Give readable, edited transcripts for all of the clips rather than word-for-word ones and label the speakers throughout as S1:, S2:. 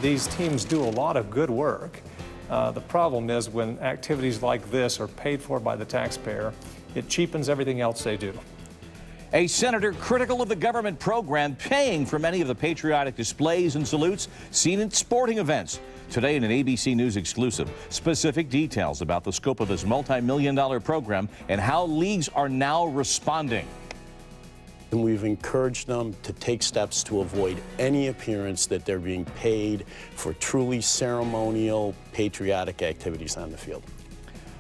S1: These teams do a lot of good work. The problem is when activities like this are paid for by the taxpayer, it cheapens everything else they do.
S2: A senator critical of the government program paying for many of the patriotic displays and salutes seen at sporting events. Today in an ABC News exclusive, specific details about the scope of this multi-million-dollar program and how leagues are now responding.
S3: And we've encouraged them to take steps to avoid any appearance that they're being paid for truly ceremonial, patriotic activities on the field.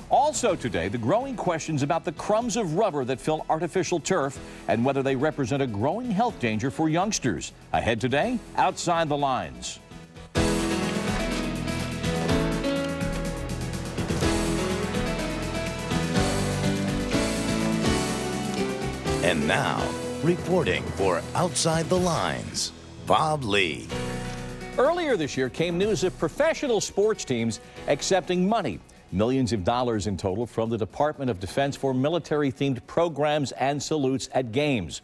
S2: Also today, the growing questions about the crumbs of rubber that fill artificial turf and whether they represent a growing health danger for youngsters. Ahead today, Outside the Lines.
S4: And now, reporting for Outside the Lines, Bob Lee.
S2: Earlier this year came news of professional sports teams accepting money, millions of dollars in total, from the Department of Defense for military-themed programs and salutes at games.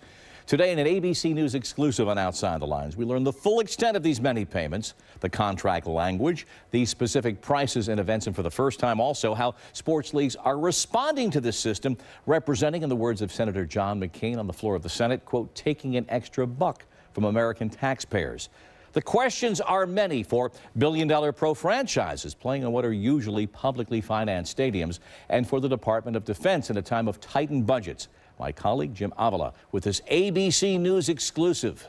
S2: Today in an ABC News exclusive on Outside the Lines, we learn the full extent of these many payments, the contract language, the specific prices and events, and for the first time also how sports leagues are responding to this system, representing, in the words of Senator John McCain on the floor of the Senate, quote, taking an extra buck from American taxpayers. The questions are many for billion-dollar pro franchises playing in what are usually publicly financed stadiums, and for the Department of Defense in a time of tightened budgets. My colleague Jim Avila with this ABC News exclusive.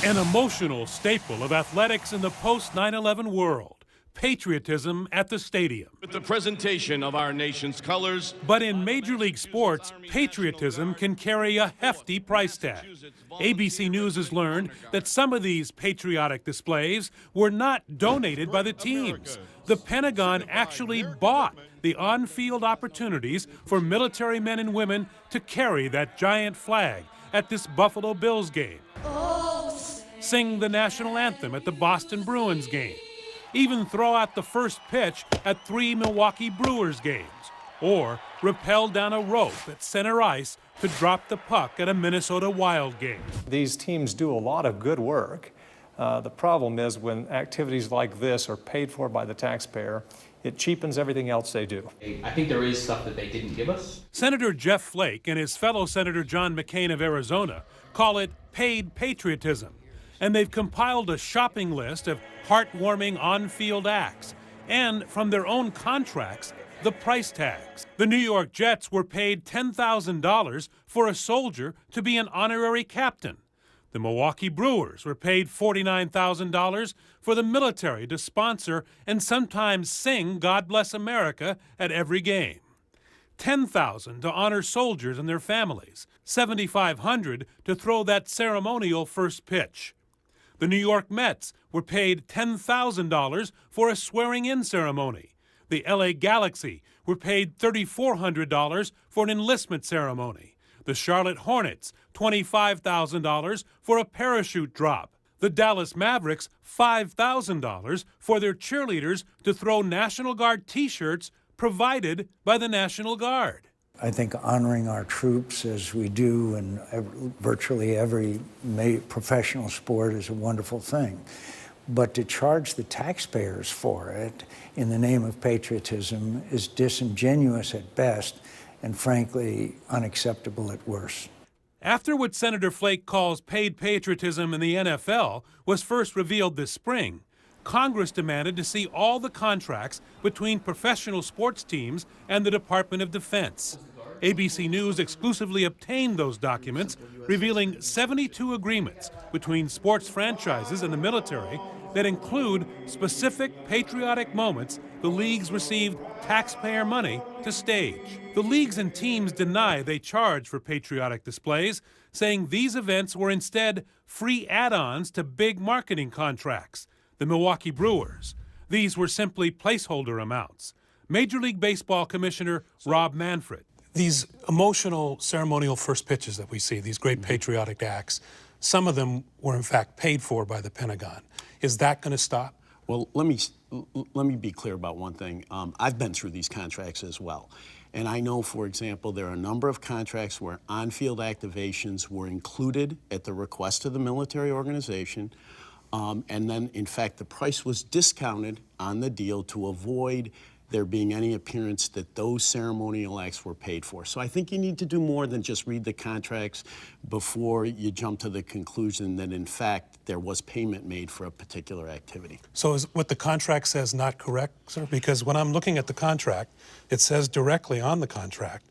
S5: An emotional staple of athletics in the post-9/11 world. Patriotism at the stadium.
S6: With the presentation of our nation's colors.
S5: But in Major League sports, patriotism can carry a hefty price tag. ABC News has learned that some of these patriotic displays were not donated by the teams. The Pentagon actually bought the on-field opportunities for military men and women to carry that giant flag at this Buffalo Bills game. Sing the national anthem at the Boston Bruins game. Even throw out the first pitch at 3 Milwaukee Brewers games, or rappel down a rope at center ice to drop the puck at a Minnesota Wild game.
S1: These teams do a lot of good work. The problem is when activities like this are paid for by the taxpayer, it cheapens everything else they do.
S7: I think there is stuff that they didn't give us.
S5: Senator Jeff Flake and his fellow Senator John McCain of Arizona call it paid patriotism. And they've compiled a shopping list of heartwarming on-field acts, and from their own contracts, the price tags. The New York Jets were paid $10,000 for a soldier to be an honorary captain. The Milwaukee Brewers were paid $49,000 for the military to sponsor and sometimes sing God Bless America at every game. $10,000 to honor soldiers and their families. $7,500 to throw that ceremonial first pitch. The New York Mets were paid $10,000 for a swearing-in ceremony. The LA Galaxy were paid $3,400 for an enlistment ceremony. The Charlotte Hornets, $25,000 for a parachute drop. The Dallas Mavericks, $5,000 for their cheerleaders to throw National Guard T-shirts provided by the National Guard.
S8: I think honoring our troops as we do in virtually every professional sport is a wonderful thing. But to charge the taxpayers for it in the name of patriotism is disingenuous at best and frankly unacceptable at worst.
S5: After what Senator Flake calls paid patriotism in the NFL was first revealed this spring, Congress demanded to see all the contracts between professional sports teams and the Department of Defense. ABC News exclusively obtained those documents, revealing 72 agreements between sports franchises and the military that include specific patriotic moments the leagues received taxpayer money to stage. The leagues and teams deny they charge for patriotic displays, saying these events were instead free add-ons to big marketing contracts. The Milwaukee Brewers, these were simply placeholder amounts. Major League Baseball Commissioner Rob Manfred.
S9: These emotional ceremonial first pitches that we see, these great patriotic acts, some of them were in fact paid for by the Pentagon. Is that going to stop?
S3: Well, let me be clear about one thing. I've been through these contracts as well. And I know, for example, there are a number of contracts where on-field activations were included at the request of the military organization. And then, in fact, the price was discounted on the deal to avoid there being any appearance that those ceremonial acts were paid for. So I think you need to do more than just read the contracts before you jump to the conclusion that, in fact, there was payment made for a particular activity.
S9: So is what the contract says not correct, sir? Because when I'm looking at the contract, it says directly on the contract,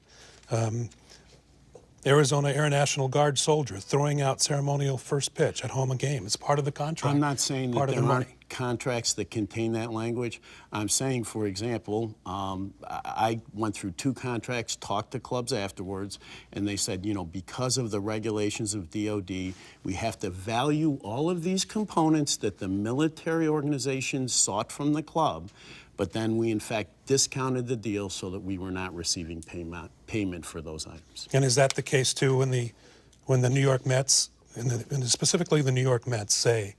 S9: Arizona Air National Guard soldier throwing out ceremonial first pitch at home game. It's part of the contract.
S3: I'm not saying that there
S9: money.
S3: aren't contracts that contain that language. I'm saying, for example, I went through 2 contracts, talked to clubs afterwards, and they said, you know, because of the regulations of DOD, we have to value all of these components that the military organizations sought from the club, but then we, in fact, discounted the deal so that we were not receiving payment for those items.
S9: And is that the case, too, when the New York Mets, and specifically the New York Mets, say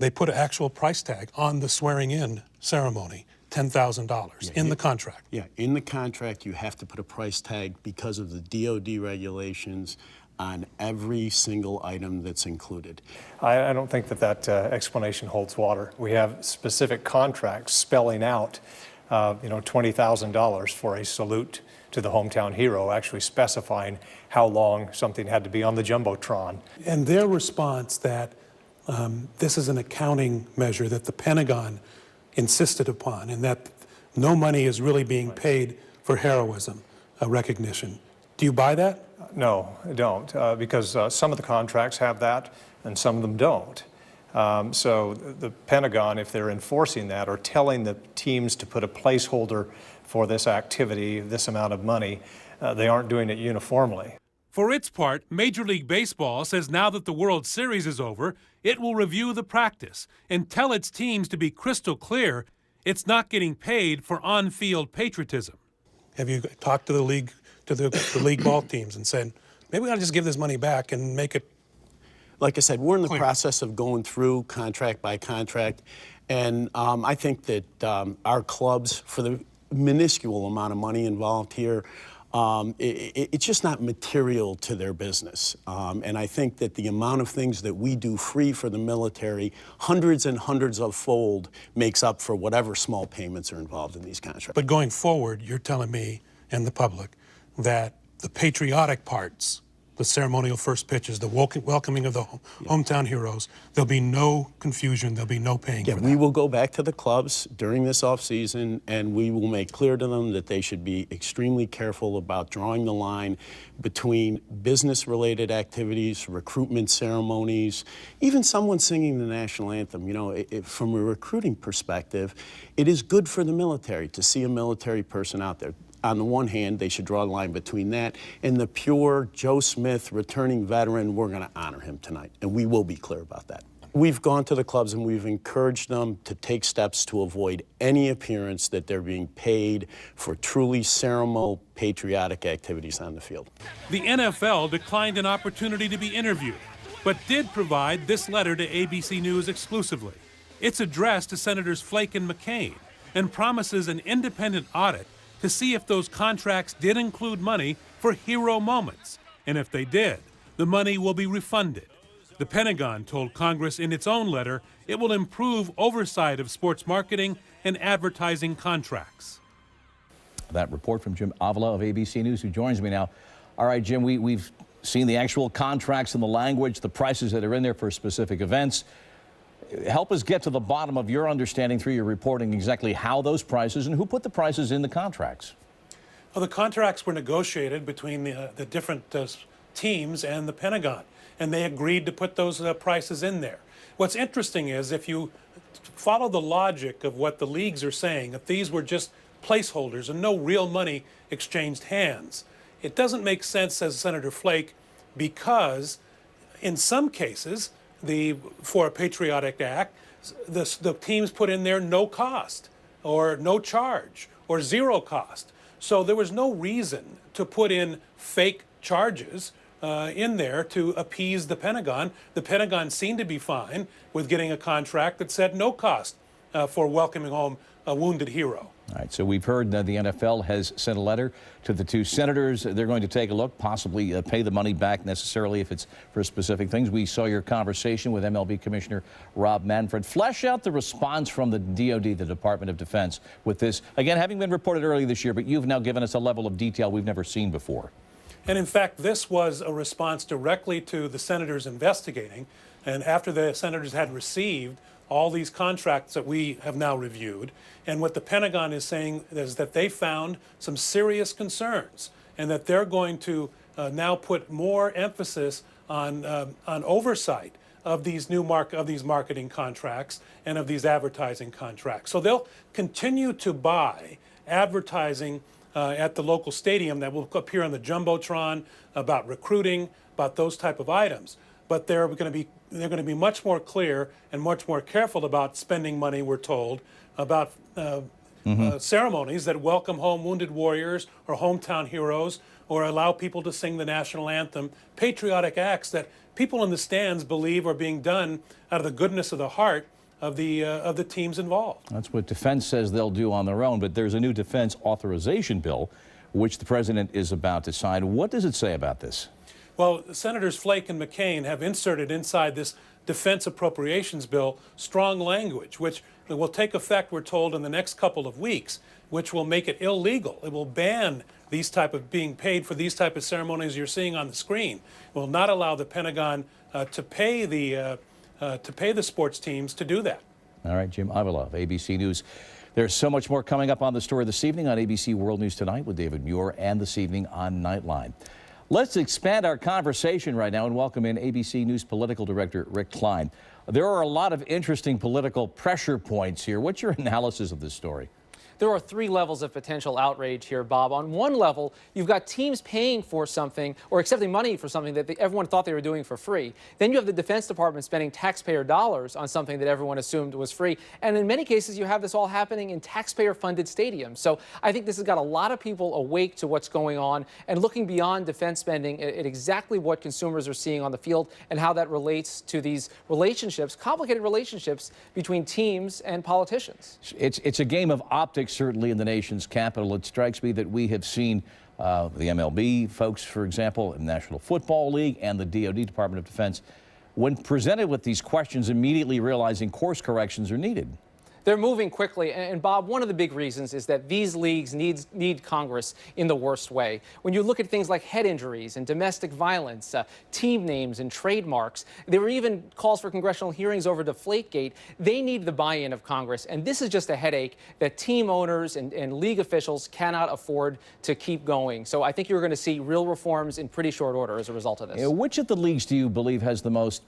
S9: they put an actual price tag on the swearing-in ceremony, $10,000 in the contract?
S3: Yeah, in the contract, you have to put a price tag because of the DOD regulations on every single item that's included.
S1: I don't think that explanation holds water. We have specific contracts spelling out, $20,000 for a salute to the hometown hero, actually specifying how long something had to be on the Jumbotron.
S9: And their response that this is an accounting measure that the Pentagon insisted upon, and that no money is really being paid for heroism recognition. Do you buy that?
S1: No, I don't, because some of the contracts have that and some of them don't. So the Pentagon, if they're enforcing that or telling the teams to put a placeholder for this activity, this amount of money, they aren't doing it uniformly.
S5: For its part, Major League Baseball says now that the World Series is over, it will review the practice and tell its teams to be crystal clear it's not getting paid for on-field patriotism.
S9: Have you talked to the league, to the league ball teams and said, maybe we ought to just give this money back and make it?
S3: Like I said, we're in the
S9: clear
S3: process of going through contract by contract, and I think that our clubs, for the minuscule amount of money involved here, it's just not material to their business. And I think that the amount of things that we do free for the military, hundreds and hundreds of fold, makes up for whatever small payments are involved in these contracts.
S9: But going forward, you're telling me and the public that the patriotic parts, the ceremonial first pitches, the welcoming of the hometown heroes, there'll be no confusion, there'll be no paying for that.
S3: We will go back to the clubs during this off-season, and we will make clear to them that they should be extremely careful about drawing the line between business-related activities, recruitment ceremonies, even someone singing the national anthem. You know, from a recruiting perspective, it is good for the military to see a military person out there. On the one hand, they should draw a line between that and the pure Joe Smith returning veteran. We're going to honor him tonight, and we will be clear about that. We've gone to the clubs and we've encouraged them to take steps to avoid any appearance that they're being paid for truly ceremonial patriotic activities on the field.
S5: The NFL declined an opportunity to be interviewed, but did provide this letter to ABC News exclusively. It's addressed to Senators Flake and McCain and promises an independent audit to see if those contracts did include money for hero moments. And if they did, the money will be refunded. The Pentagon told Congress in its own letter it will improve oversight of sports marketing and advertising contracts.
S2: That report from Jim Avila of ABC News, who joins me now. All right, Jim, we've seen the actual contracts and the language, the prices that are in there for specific events. Help us get to the bottom of your understanding through your reporting exactly how those prices and who put the prices in the contracts.
S9: Well, the contracts were negotiated between the different teams and the Pentagon, and they agreed to put those prices in there. What's interesting is if you follow the logic of what the leagues are saying, if these were just placeholders and no real money exchanged hands, it doesn't make sense, says Senator Flake, because in some cases, for a patriotic act, the teams put in there no cost or no charge or zero cost. So there was no reason to put in fake charges in there to appease the Pentagon. The Pentagon seemed to be fine with getting a contract that said no cost for welcoming home a wounded hero.
S2: All right, so we've heard that the NFL has sent a letter to the two senators. They're going to take a look, possibly pay the money back necessarily if it's for specific things. We saw your conversation with MLB Commissioner Rob Manfred. Flesh out the response from the DOD, the Department of Defense, with this, again, having been reported earlier this year, but you've now given us a level of detail we've never seen before.
S9: And in fact, this was a response directly to the senators investigating. And after the senators had received all these contracts that we have now reviewed, and what the Pentagon is saying is that they found some serious concerns and that they're going to now put more emphasis on oversight of these marketing contracts and of these advertising contracts. So they'll continue to buy advertising at the local stadium that will appear on the Jumbotron about recruiting, about those type of items. But they're going to be much more clear and much more careful about spending money, we're told, about ceremonies that welcome home wounded warriors or hometown heroes or allow people to sing the national anthem, patriotic acts that people in the stands believe are being done out of the goodness of the heart of the teams involved.
S2: That's what defense says they'll do on their own, but there's a new defense authorization bill which the president is about to sign. What does it say about this?
S9: Well, Senators Flake and McCain have inserted inside this defense appropriations bill strong language, which will take effect, we're told, in the next couple of weeks, which will make it illegal. It will ban these type of being paid for these type of ceremonies you're seeing on the screen. It will not allow the Pentagon to pay the sports teams to do that.
S2: All right, Jim Avila of ABC News. There's so much more coming up on the story this evening on ABC World News Tonight with David Muir, and this evening on Nightline. Let's expand our conversation right now and welcome in ABC News Political Director Rick Klein. There are a lot of interesting political pressure points here. What's your analysis of this story?
S10: There are three levels of potential outrage here, Bob. On one level, you've got teams paying for something or accepting money for something that everyone thought they were doing for free. Then you have the Defense Department spending taxpayer dollars on something that everyone assumed was free. And in many cases, you have this all happening in taxpayer-funded stadiums. So I think this has got a lot of people awake to what's going on and looking beyond defense spending at exactly what consumers are seeing on the field and how that relates to these relationships, complicated relationships between teams and politicians.
S2: It's a game of optics, certainly in the nation's capital. It strikes me that we have seen the MLB folks, for example, the National Football League and the DOD, Department of Defense, when presented with these questions, immediately realizing course corrections are needed.
S10: They're moving quickly, and Bob, one of the big reasons is that these leagues need Congress in the worst way. When you look at things like head injuries and domestic violence, team names and trademarks, there were even calls for congressional hearings over Deflategate. They need the buy-in of Congress, and this is just a headache that team owners and league officials cannot afford to keep going. So I think you're going to see real reforms in pretty short order as a result of this.
S2: Which of the leagues do you believe has the most,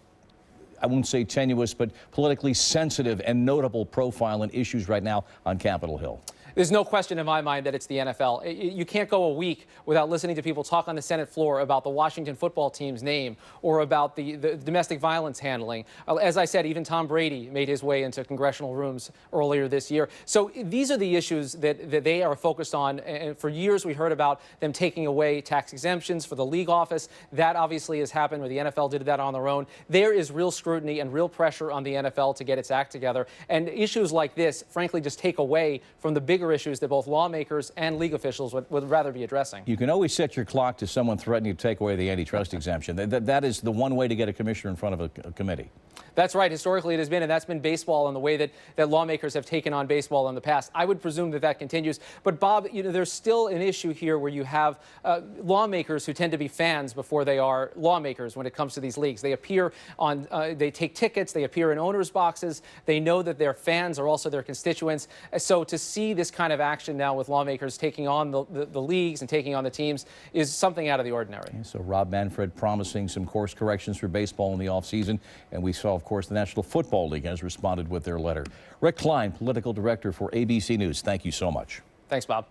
S2: I won't say tenuous, but politically sensitive and notable profile and issues right now on Capitol Hill?
S10: There's no question in my mind that it's the NFL. You can't go a week without listening to people talk on the Senate floor about the Washington football team's name or about the domestic violence handling. As I said, even Tom Brady made his way into congressional rooms earlier this year. So these are the issues that they are focused on. And for years, we heard about them taking away tax exemptions for the league office. That obviously has happened where the NFL did that on their own. There is real scrutiny and real pressure on the NFL to get its act together. And issues like this, frankly, just take away from the bigger issues that both lawmakers and league officials would rather be addressing.
S2: You can always set your clock to someone threatening to take away the antitrust exemption. That is the one way to get a commissioner in front of a committee.
S10: That's right. Historically, it has been, and that's been baseball and the way that lawmakers have taken on baseball in the past. I would presume that continues. But, Bob, there's still an issue here where you have lawmakers who tend to be fans before they are lawmakers when it comes to these leagues. They appear on, they take tickets, they appear in owners' boxes. They know that their fans are also their constituents. So to see this kind of action now with lawmakers taking on the leagues and taking on the teams is something out of the ordinary.
S2: So Rob Manfred promising some course corrections for baseball in the offseason. And we saw, of course, the National Football League has responded with their letter. Rick Klein, Political Director for ABC News. Thank you so much.
S10: Thanks, Bob.